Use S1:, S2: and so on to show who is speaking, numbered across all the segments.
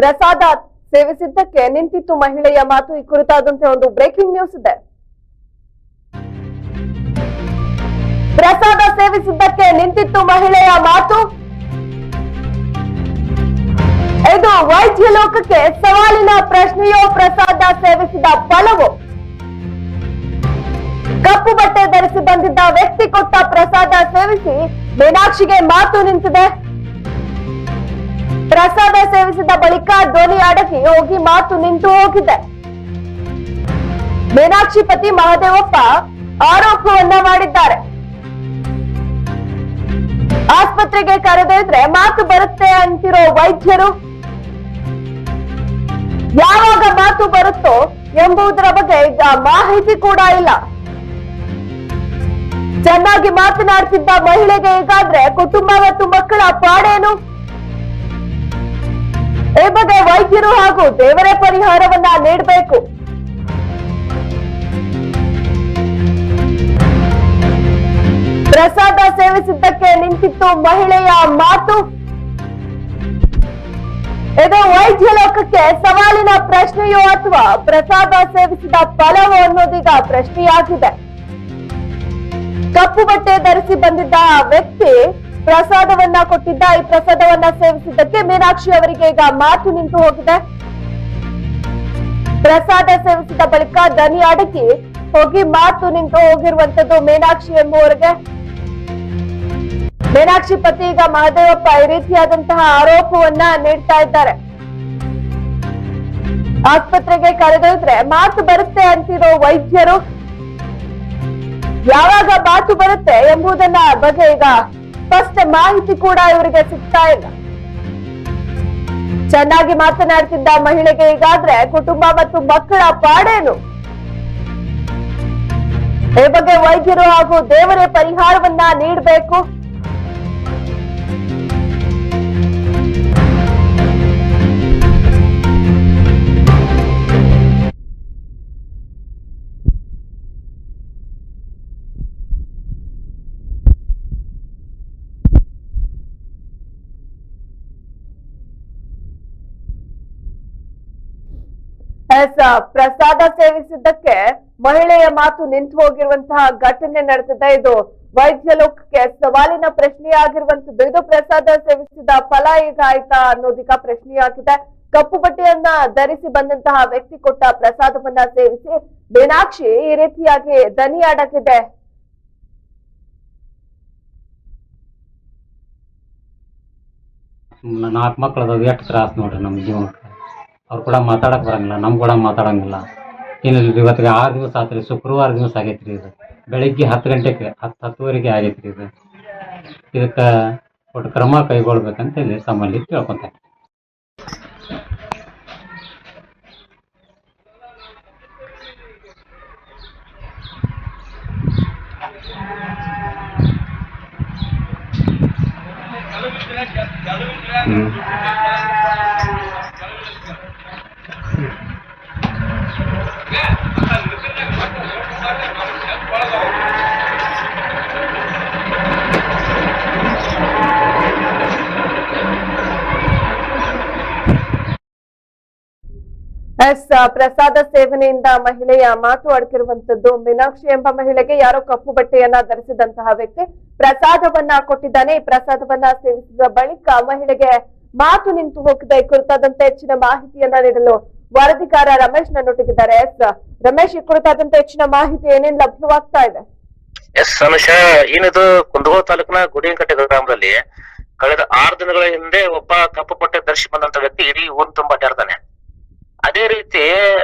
S1: ಪ್ರಸಾದ ಸೇವಿಸಿದ್ದಕ್ಕೆ ನಿಂತಿತ್ತು ಮಹಿಳೆಯ ಮಾತು. ಈ ಕುರಿತಾದಂತೆ ಒಂದು ಬ್ರೇಕಿಂಗ್ ನ್ಯೂಸ್ ಇದೆ. ಪ್ರಸಾದ ಸೇವಿಸಿದ್ದಕ್ಕೆ ನಿಂತಿತ್ತು ಮಹಿಳೆಯ ಮಾತು. ಇದು ವೈದ್ಯ ಲೋಕಕ್ಕೆ ಸವಾಲಿನ ಪ್ರಶ್ನೆಯೋ, ಪ್ರಸಾದ ಸೇವಿಸಿದ ಫಲವೋ? ಕಪ್ಪು ಬಟ್ಟೆ ಧರಿಸಿ ಬಂದಿದ್ದ ವ್ಯಕ್ತಿ ಕೊಟ್ಟ ಪ್ರಸಾದ ಸೇವಿಸಿ ಮೀನಾಕ್ಷಿಗೆ ಮಾತು ನಿಂತಿದೆ. ಪ್ರಸಾದ ಸೇವಿಸಿದ ಬಳಿಕ ಧ್ವನಿ ಅಡಗಿ ಹೋಗಿ ಮಾತು ನಿಂತು ಹೋಗಿದೆ. ಮೀನಾಕ್ಷಿ ಪತಿ ಮಹದೇವಪ್ಪ ಆರೋಪವನ್ನ ಮಾಡಿದ್ದಾರೆ. ಆಸ್ಪತ್ರೆಗೆ ಕರೆದೊಯ್ದ್ರೆ ಮಾತು ಬರುತ್ತೆ ಅಂತಿರೋ ವೈದ್ಯರು ಯಾವಾಗ ಮಾತು ಬರುತ್ತೋ ಎಂಬುದರ ಬಗ್ಗೆ ಈಗ ಮಾಹಿತಿ ಕೂಡ ಇಲ್ಲ. ಚೆನ್ನಾಗಿ ಮಾತನಾಡ್ತಿದ್ದ ಮಹಿಳೆಗೆ ಈಗಾದ್ರೆ ಕುಟುಂಬ ಮತ್ತು ಮಕ್ಕಳ ಪಾಡೇನು? ಈ ಬಗ್ಗೆ ವೈದ್ಯರು ಹಾಗೂ ದೇವರೇ ಪರಿಹಾರವನ್ನ ನೀಡಬೇಕು. ಪ್ರಸಾದ ಸೇವಿಸಿದ್ದಕ್ಕೆ ನಿಂತಿತ್ತು ಮಹಿಳೆಯ ಮಾತು. ಇದು ವೈದ್ಯ ಲೋಕಕ್ಕೆ ಸವಾಲಿನ ಪ್ರಶ್ನೆಯೋ ಅಥವಾ ಪ್ರಸಾದ ಸೇವಿಸಿದ ಫಲವೋ ಅನ್ನೋದೀಗ ಪ್ರಶ್ನೆಯಾಗಿದೆ. ಕಪ್ಪು ಬಟ್ಟೆ ಧರಿಸಿ ಬಂದಿದ್ದ ವ್ಯಕ್ತಿ ಪ್ರಸಾದವನ್ನ ಕೊಟ್ಟಿದ್ದ. ಈ ಪ್ರಸಾದವನ್ನ ಸೇವಿಸಿದ್ದಕ್ಕೆ ಮೀನಾಕ್ಷಿ ಅವರಿಗೆ ಈಗ ಮಾತು ನಿಂತು ಹೋಗಿದೆ. ಪ್ರಸಾದ ಸೇವಿಸಿದ ಬಳಿಕ ದನಿ ಅಡಗಿ ಹೋಗಿ ಮಾತು ನಿಂತು ಹೋಗಿರುವಂತದ್ದು ಮೀನಾಕ್ಷಿ ಎಂಬುವರಿಗೆ. ಮೀನಾಕ್ಷಿ ಪತಿ ಈಗ ಮಹದೇವಪ್ಪ ಈ ರೀತಿಯಾದಂತಹ ಆರೋಪವನ್ನ ನೀಡ್ತಾ ಇದ್ದಾರೆ. ಆಸ್ಪತ್ರೆಗೆ ಕರೆದೊಯ್ದ್ರೆ ಮಾತು ಬರುತ್ತೆ ಅಂತಿರೋ ವೈದ್ಯರು ಯಾವಾಗ ಮಾತು ಬರುತ್ತೆ ಎಂಬುದನ್ನ ಬಗ್ಗೆ ಈಗ ಸ್ಪಷ್ಟ ಮಾಹಿತಿ ಕೂಡ ಇವರಿಗೆ ಸಿಗ್ತಾ ಇಲ್ಲ. ಚೆನ್ನಾಗಿ ಮಾತನಾಡ್ತಿದ್ದ ಮಹಿಳೆಗೆ ಈಗಾದ್ರೆ ಕುಟುಂಬ ಮತ್ತು ಮಕ್ಕಳ ಪಾಡೇನು? ಈ ಬಗ್ಗೆ ವೈದ್ಯರು ಹಾಗೂ ದೇವರೇ ಪರಿಹಾರವನ್ನ ನೀಡಬೇಕು. ಪ್ರಸಾದ ಸೇವಿಸಿದ್ದಕ್ಕೆ ಮಹಿಳೆಯ ಮಾತು ನಿಂತು ಹೋಗಿರುವಂತಹ ಘಟನೆ ನಡೆದಿದೆ. ಇದು ವೈದ್ಯ ಲೋಕಕ್ಕೆ ಸವಾಲಿನ ಪ್ರಶ್ನೆಯಾಗಿರುವಂತದ್ದು. ಇದು ಪ್ರಸಾದ ಸೇವಿಸಿದ ಫಲ ಈಗ ಆಯ್ತಾ ಅನ್ನೋದೀಗ ಪ್ರಶ್ನೆಯಾಗಿದೆ. ಕಪ್ಪು ಬಟ್ಟೆಯನ್ನ ಧರಿಸಿ ಬಂದಂತಹ ವ್ಯಕ್ತಿ ಕೊಟ್ಟ ಪ್ರಸಾದವನ್ನ ಸೇವಿಸಿ ಮೀನಾಕ್ಷಿ ಈ ರೀತಿಯಾಗಿ ದನಿ ಅಡಗಿದೆ.
S2: ನಾಲ್ಕು ಮಕ್ಕಳದ ಎಷ್ಟು ತ್ರಾಸ ನೋಡ್ರಿ ನಮ್ಮ ಜೀವನಕ್ಕೆ. ಅವ್ರು ಕೂಡ ಮಾತಾಡಕ್ ಬರಂಗಿಲ್ಲ, ನಮ್ ಕೂಡ ಮಾತಾಡಂಗಿಲ್ಲ. ಇನ್ನು ಇವತ್ತಿಗೆ 6 ದಿವಸ ಆತ್ರಿ, ಶುಕ್ರವಾರ ದಿವಸ ಆಗೈತ್ರಿ. ಇದು ಬೆಳಿಗ್ಗೆ 10 ಗಂಟೆಗೆ 10:10ವರೆಗೆ ಆಗೈತ್ರಿ. ಇದಕ್ಕೆ ಒಟ್ಟು ಕ್ರಮ ಕೈಗೊಳ್ಬೇಕಂತ ಹೇಳಿ ತಮ್ಮಲ್ಲಿ ಕೇಳ್ಕೊಂತ.
S1: ಪ್ರಸಾದ ಸೇವನೆಯಿಂದ ಮಹಿಳೆಯ ಮಾತು ಅಡಕಿರುವಂತದ್ದು. ಮೀನಾಕ್ಷಿ ಎಂಬ ಮಹಿಳೆಗೆ ಯಾರೋ ಕಪ್ಪು ಬಟ್ಟೆಯನ್ನ ಧರಿಸಿದಂತಹ ವ್ಯಕ್ತಿ ಪ್ರಸಾದವನ್ನ ಕೊಟ್ಟಿದ್ದಾನೆ. ಈ ಪ್ರಸಾದವನ್ನ ಸೇವಿಸಿದ ಬಳಿಕ ಮಹಿಳೆಗೆ ಮಾತು ನಿಂತು ಹೋಗಿದೆ. ಈ ಕುರಿತಾದಂತೆ ಹೆಚ್ಚಿನ ಮಾಹಿತಿಯನ್ನ ನೀಡಲು ವರದಿಗಾರ ರಮೇಶ್ ನನ್ನೊಟ್ಟಿಗಿದ್ದಾರೆ. ರಮೇಶ್, ಈ ಕುರಿತಾದಂತೆ ಹೆಚ್ಚಿನ ಮಾಹಿತಿ ಏನೇನ್ ಲಭ್ಯವಾಗ್ತಾ ಇದೆ?
S3: ರಮೇಶ, ಏನಿದು ಕುಂದಗೋಳ ತಾಲೂಕಿನ ಗುಡಿಯಂಕಟ್ಟೆ ಗ್ರಾಮದಲ್ಲಿ ಕಳೆದ 6 ದಿನಗಳ ಹಿಂದೆ ಒಬ್ಬ ಕಪ್ಪು ಬಟ್ಟೆ ಧರಿಸಿ ಬಂದಂತ ವ್ಯಕ್ತಿ ಇಡೀ ಊರು ತುಂಬಾ ಅಡ್ಡಾಡ್ತಾನೆ. ಅದೇ ರೀತಿ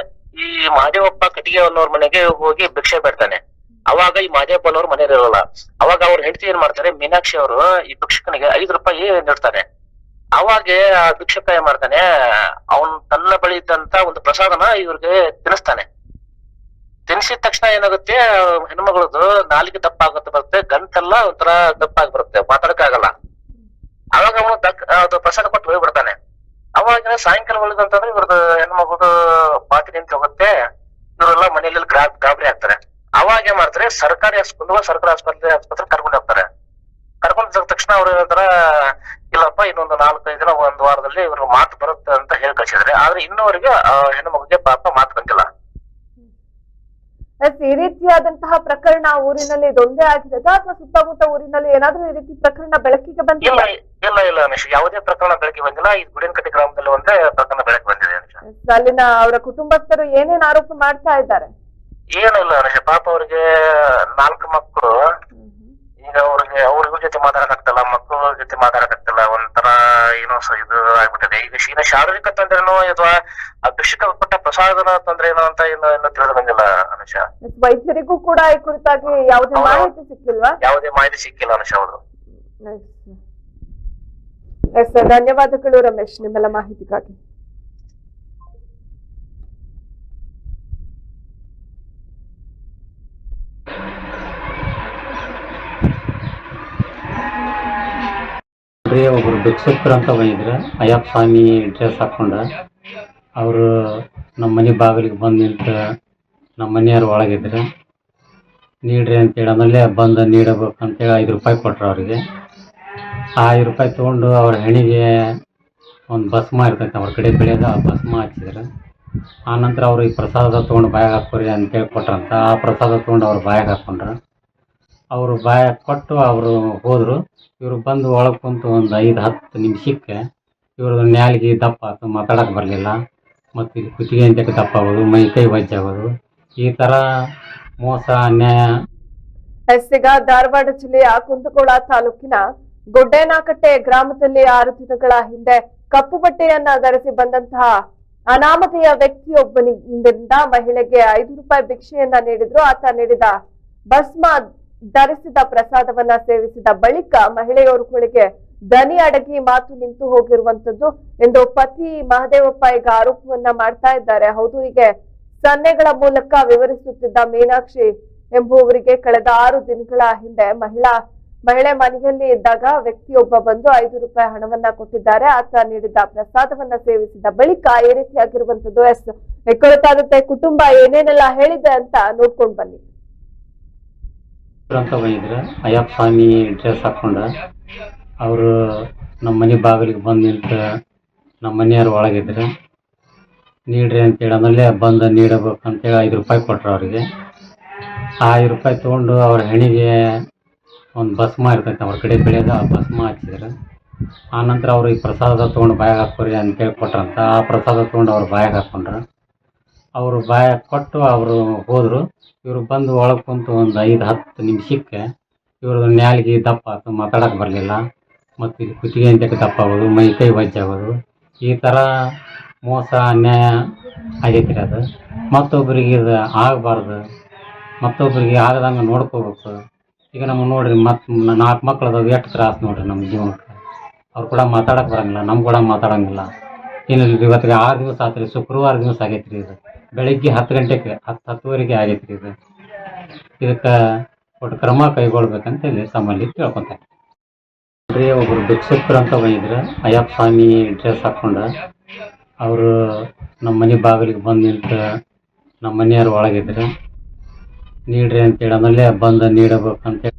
S3: ಈ ಮಹದೇವಪ್ಪ ಕಟ್ಟಿಗೆ ಅನ್ನೋರ್ ಮನೆಗೆ ಹೋಗಿ ಭಿಕ್ಷೆ ಬೇಡ್ತಾನೆ. ಅವಾಗ ಈ ಮಹದೇವಪ್ಪ ಅನ್ನೋರು ಮನೇಲಿ ಇರೋಲ್ಲ. ಅವಾಗ ಅವ್ರ ಹೆಂಡತಿ ಏನ್ ಮಾಡ್ತಾರೆ, ಮೀನಾಕ್ಷಿ ಅವರು ಈ ಭಿಕ್ಷಕನಿಗೆ 5 ರೂಪಾಯಿ ನೀಡ್ತಾರೆ. ಅವಾಗ ಆ ಭಿಕ್ಷಕ ಏನ್ ಮಾಡ್ತಾನೆ, ಅವನ್ ತನ್ನ ಬಳಿ ಇದ್ದಂತ ಒಂದು ಪ್ರಸಾದನ ಇವ್ರಿಗೆ ತಿನ್ನಿಸ್ತಾನೆ. ತಿನ್ಸಿದ ತಕ್ಷಣ ಏನಾಗುತ್ತೆ, ಹೆಣ್ಮಗಳದು ನಾಲಿಗೆ ದಪ್ಪ ಆಗುತ್ತೆ ಬರುತ್ತೆ, ಗಂಟೆಲ್ಲ ಒಂಥರ ದಪ್ಪ ಆಗಿ ಬರುತ್ತೆ, ಮಾತಾಡಕ್ಕಾಗಲ್ಲ. ಅವಾಗ ಅವನು ಅದು ಪ್ರಸಾದ ಕೊಟ್ಟು ಹೋಗ್ಬಿಡ್ತಾನೆ. ಅವಾಗ ಸಾಯಂಕಾಲ ಉಳಿದಂತಂದ್ರೆ ಇವ್ರದ್ದು ಹೆಣ್ಮಗುದು ಬಾತಿ ನಿಂತು ಹೋಗುತ್ತೆ. ಇವರೆಲ್ಲ ಮನೆಯಲ್ಲಿ ಗಾಬರಿ ಆಗ್ತಾರೆ. ಅವಾಗ ಏನ್ ಮಾಡ್ತಾರೆ, ಸರ್ಕಾರಿ ಸರ್ಕಾರಿ ಆಸ್ಪತ್ರೆ ಕರ್ಕೊಂಡು ಹೋಗ್ತಾರೆ. ಕರ್ಕೊಂಡ್ ತಕ್ಷಣ ಅವ್ರು ಹೇಳ್ತಾರ, ಇಲ್ಲಪ್ಪ ಇನ್ನೊಂದು 4-5 ದಿನ 1 ವಾರದಲ್ಲಿ ಇವ್ರ ಮಾತು ಬರುತ್ತೆ ಅಂತ ಹೇಳಿ ಕಳಿಸಿದ್ರೆ, ಆದ್ರೆ ಇನ್ನೂವರೆಗೆ ಹೆಣ್ಣು ಮಗುಗೆ ಪಾಪ ಮಾತು ಬಂದಿಲ್ಲ.
S1: ಈ ರೀತಿಯಾದಂತಹ ಪ್ರಕರಣ ಊರಿನಲ್ಲಿ ಇದೊಂದೇ ಆಗಿರೋದಾ ಅಥವಾ ಸುತ್ತಮುತ್ತ ಊರಿನಲ್ಲಿ ಏನಾದ್ರೂ ಈ ರೀತಿ ಪ್ರಕರಣ ಬೆಳಕಿಗೆ ಬಂದಿಲ್ಲ?
S3: ಇಲ್ಲ ಅನುಷ್, ಯಾವುದೇ ಪ್ರಕರಣ ಬೆಳಕಿಗೆ ಬಂದಿಲ್ಲ. ಈ ಗುಡಿನಕಟ್ಟೆ ಗ್ರಾಮದಲ್ಲಿ ಒಂದೇ ಪ್ರಕರಣ ಬೆಳಕಿಗೆ ಬಂದಿದೆ ಅನುಷ್.
S1: ಅಲ್ಲಿನ ಅವರ ಕುಟುಂಬಸ್ಥರು ಏನೇನ್ ಆರೋಪ ಮಾಡ್ತಾ ಇದ್ದಾರೆ?
S3: ಏನಿಲ್ಲ ಅನುಷ, ಪಾಪ ಅವ್ರಿಗೆ 4 ಮಕ್ಕಳು. ಈಗ ಅವ್ರಿಗೂ ಜೊತೆ ಮಾತಾಡಕ್ಕಾಗ್ತಲ್ಲ, ಮಕ್ಕಳ ಜೊತೆ ಮಾತಾಡಕ್ಕಾಗ್ತಲ್ಲ. ಒಂಥರ ಏನೋ ಇದು ಆಗ್ಬಿಟ್ಟಿದೆ. ಈಗ ಶಾರೀರಿಕ ತೊಂದ್ರೆನೋ ಅಥವಾ ಅಭಿಷೇಕ ಪಟ್ಟ ಪ್ರಸಾದನ ತೊಂದ್ರೆನೋ ಅಂತ ಇನ್ನು ತಿಳಿದು ಬಂದಿಲ್ಲ ಅನುಷ.
S1: ವೈದ್ಯರಿಗೂ ಕೂಡ ಈ ಕುರಿತಾಗಿ ಯಾವುದೇ ಮಾಹಿತಿ ಸಿಕ್ಕಿಲ್ವಾ?
S3: ಯಾವುದೇ ಮಾಹಿತಿ ಸಿಕ್ಕಿಲ್ಲ ಅನುಷ. ಹೌದು.
S1: ಧನ್ಯವಾದಗಳು ರಮೇಶ್ ನಿಮ್ಮೆಲ್ಲ ಮಾಹಿತಿಗಾಗಿ.
S2: ಒಬ್ರು ಭಿಕ್ಷುಕರು ಅಂತ ಬಂದಿದ್ರು, ಅಯ್ಯಪ್ಪ ಸ್ವಾಮಿ ಡ್ರೆಸ್ ಹಾಕೊಂಡ. ಅವರು ನಮ್ಮ ಮನೆ ಬಾಗಿಲಿಗೆ ಬಂದು ನಿಂತು ನಮ್ಮ ಮನೆಯವ್ರು ಒಳಗಿದ್ರು. ನೀಡ್ರಿ ಅಂತೇಳಿ ಆಮೇಲೆ ಬಂದು ನೀಡಬೇಕಂತೇಳಿ 5 ರೂಪಾಯಿ ಕೊಟ್ರು ಅವರಿಗೆ. ಆ 5 ರೂಪಾಯಿ ತೊಗೊಂಡು ಅವ್ರ ಹೆಣಿಗೆ ಒಂದು ಭಸ್ಮ ಇರ್ತೈತೆ ಅವ್ರ ಕಡೆ ಬೆಳೆಯೋದು, ಆ ಭಸ್ಮ ಹಚ್ಚಿದ್ರು. ಆನಂತರ ಅವ್ರು ಈ ಪ್ರಸಾದ ತೊಗೊಂಡು ಬಾಯಾಗ ಹಾಕೋರಿ ಅಂತೇಳಿ ಕೊಟ್ರಂತ. ಆ ಪ್ರಸಾದ ತೊಗೊಂಡು ಅವ್ರು ಬಾಯಾಗ ಹಾಕೊಂಡ್ರು. ಅವರು ಬಾಯಾಗ ಕೊಟ್ಟು ಅವರು ಹೋದರು. ಇವರು ಬಂದು ಒಳಗೆ ಕುಂತು ಒಂದು 5-10 ನಿಮಿಷಕ್ಕೆ ಇವ್ರದ್ದು ನ್ಯಾಲ್ಗೆ ದಪ್ಪ ಆಯ್ತು, ಮಾತಾಡೋಕೆ ಬರಲಿಲ್ಲ. ಮತ್ತು ಇಲ್ಲಿ ಕುತ್ತಿಗೆ ಅಂತಕ್ಕೆ ದಪ್ಪ ಆಗೋದು, ಮೈ ಕೈ ವಜ್ಜಾಗೋದು, ಈ ಥರ ಮೋಸ ಅನ್ಯಾಯ.
S1: ಈಗ ಧಾರವಾಡ ಜಿಲ್ಲೆಯ ಕುಂದಗೋಳ ತಾಲೂಕಿನ ಗೊಡ್ಡೇನಕಟ್ಟೆ ಗ್ರಾಮದಲ್ಲಿ 6 ದಿನಗಳ ಹಿಂದೆ ಕಪ್ಪು ಬಟ್ಟೆಯನ್ನ ಧರಿಸಿ ಬಂದಂತಹ ಅನಾಮಧೇಯ ವ್ಯಕ್ತಿಯೊಬ್ಬನಿಂದ ಮಹಿಳೆಗೆ 5 ರೂಪಾಯಿ ಭಿಕ್ಷೆಯನ್ನ ನೀಡಿದ್ರು. ಆತ ನೀಡಿದ ಭಸ್ಮ ಧರಿಸಿದ ಪ್ರಸಾದವನ್ನ ಸೇವಿಸಿದ ಬಳಿಕ ಮಹಿಳೆಯವರುಗಳಿಗೆ ದನಿ ಅಡಗಿ ಮಾತು ನಿಂತು ಹೋಗಿರುವಂತದ್ದು ಎಂದು ಪತಿ ಮಹದೇವಪ್ಪ ಈಗ ಆರೋಪವನ್ನ ಮಾಡ್ತಾ ಇದ್ದಾರೆ. ಹೌದು, ಹೀಗೆ ಸನ್ನೆಗಳ ಮೂಲಕ ವಿವರಿಸುತ್ತಿದ್ದ ಮೀನಾಕ್ಷಿ ಎಂಬುವವರಿಗೆ ಕಳೆದ 6 ದಿನಗಳ ಹಿಂದೆ ಮಹಿಳೆ ಮನೆಯಲ್ಲಿ ಇದ್ದಾಗ ವ್ಯಕ್ತಿಯೊಬ್ಬ ಬಂದು 5 ರೂಪಾಯಿ ಹಣವನ್ನ ಕೊಟ್ಟಿದ್ದಾರೆ. ಆತ ನೀಡಿದ ಪ್ರಸಾದವನ್ನ ಸೇವಿಸಿದ ಬಳಿಕ ಈ ರೀತಿಯಾಗಿರುವಂತದ್ದು. ಕುರಿತಾದಂತೆ ಕುಟುಂಬ ಏನೇನೆಲ್ಲ ಹೇಳಿದೆ ಅಂತ ನೋಡ್ಕೊಂಡು ಬನ್ನಿ.
S2: ಅಂತ ಬಂದಿದ್ರು, ಅಯ್ಯಪ್ಪ ಸ್ವಾಮಿ ಡ್ರೆಸ್ ಹಾಕೊಂಡ. ಅವರು ನಮ್ಮ ಮನೆ ಬಾಗಿಲಿಗೆ ಬಂದು ನಿಂತು ನಮ್ಮ ಮನೆಯವ್ರು ಒಳಗಿದ್ರು. ನೀಡ್ರಿ ಅಂತೇಳಿ ಆಮೇಲೆ ಬಂದು ನೀಡಬೇಕಂತೇಳಿ 5 ರೂಪಾಯಿ ಕೊಟ್ರು ಅವರಿಗೆ. ಆ 5 ರೂಪಾಯಿ ತೊಗೊಂಡು ಅವ್ರ ಹೆಣಿಗೆ ಒಂದು ಭಸ್ಮ ಇರ್ತೈತೆ ಅವ್ರ ಕಡೆ ಬೆಳೆಯೋದು, ಆ ಭಸ್ಮ ಹಚ್ಚಿದ್ರು. ಆನಂತರ ಅವರು ಈ ಪ್ರಸಾದ ತೊಗೊಂಡು ಬಾಯಾಗ ಹಾಕೋರಿ ಅಂತೇಳಿ ಕೊಟ್ರಂತ. ಆ ಪ್ರಸಾದ ತೊಗೊಂಡು ಅವ್ರು ಬಾಯಾಗ ಹಾಕೊಂಡ್ರು. ಅವರು ಬಾಯಾಗ ಕೊಟ್ಟು ಅವರು ಹೋದರು. ಇವರು ಬಂದು ಒಳಗೆ ಕುಂತು ಒಂದು 5-10 ನಿಮಿಷಕ್ಕೆ ಇವ್ರದ್ದು ನ್ಯಾಲ್ಗೆ ದಪ್ಪ ಆಯ್ತು, ಮಾತಾಡೋಕೆ ಬರಲಿಲ್ಲ. ಮತ್ತು ಇಲ್ಲಿ ಕುತ್ತಿಗೆ ಅಂತಕ್ಕೆ ದಪ್ಪ ಆಗೋದು, ಮೈ ಕೈ ವಜ್ಜಾಗೋದು, ಈ ಥರ ಮೋಸ ಅನ್ಯಾಯ ಆಗೈತಿ. ಅದು ಮತ್ತೊಬ್ಬರಿಗೆ ಇದು ಆಗಬಾರ್ದು, ಮತ್ತೊಬ್ಬರಿಗೆ ಆಗದಂಗೆ ನೋಡ್ಕೋಬೇಕು. ಈಗ ನಮಗೆ ನೋಡಿರಿ, ಮತ್ತು 4 ಮಕ್ಳು ಅದಾವೆ, ಎಷ್ಟು ತ್ರಾಸು ನೋಡಿರಿ ನಮ್ಮ ಜೀವನಕ್ಕೆ. ಅವ್ರು ಕೂಡ ಮಾತಾಡೋಕೆ ಬರೋಂಗಿಲ್ಲ, ನಮ್ಮ ಕೂಡ ಮಾತಾಡೋಂಗಿಲ್ಲ. ಇನ್ನು ಇವತ್ತಿಗೆ 6 ದಿವಸ ಆತ್ರಿ, ಶುಕ್ರವಾರ ದಿವಸ ಆಗೈತೆ ರೀ. ಇದು ಬೆಳಗ್ಗೆ 10 ಗಂಟೆಗೆ 10-10ವರೆಗೆ ಆಗೈತೆ ರೀ. ಇದಕ್ಕೆ ಒಟ್ಟು ಕ್ರಮ ಕೈಗೊಳ್ಬೇಕಂತೇಳಿ ತಮ್ಮಲ್ಲಿ ಕೇಳ್ಕೊತಾರೆ. ಒಬ್ಬರು ಭಿಕ್ಷುಕರು ಅಂತ ಬಂದಿದ್ರು, ಅಯ್ಯಪ್ಪ ಸ್ವಾಮಿ ಡ್ರೆಸ್ ಹಾಕೊಂಡ. ಅವರು ನಮ್ಮ ಮನೆ ಬಾಗಿಲಿಗೆ ಬಂದು ನಿಂತು ನಮ್ಮ ಮನೆಯವ್ರು ಒಳಗಿದ್ರು. ನೀಡ್ರಿ ಅಂತೇಳಿ ಆಮೇಲೆ ಬಂದು ನೀಡಬೇಕಂತೇಳಿ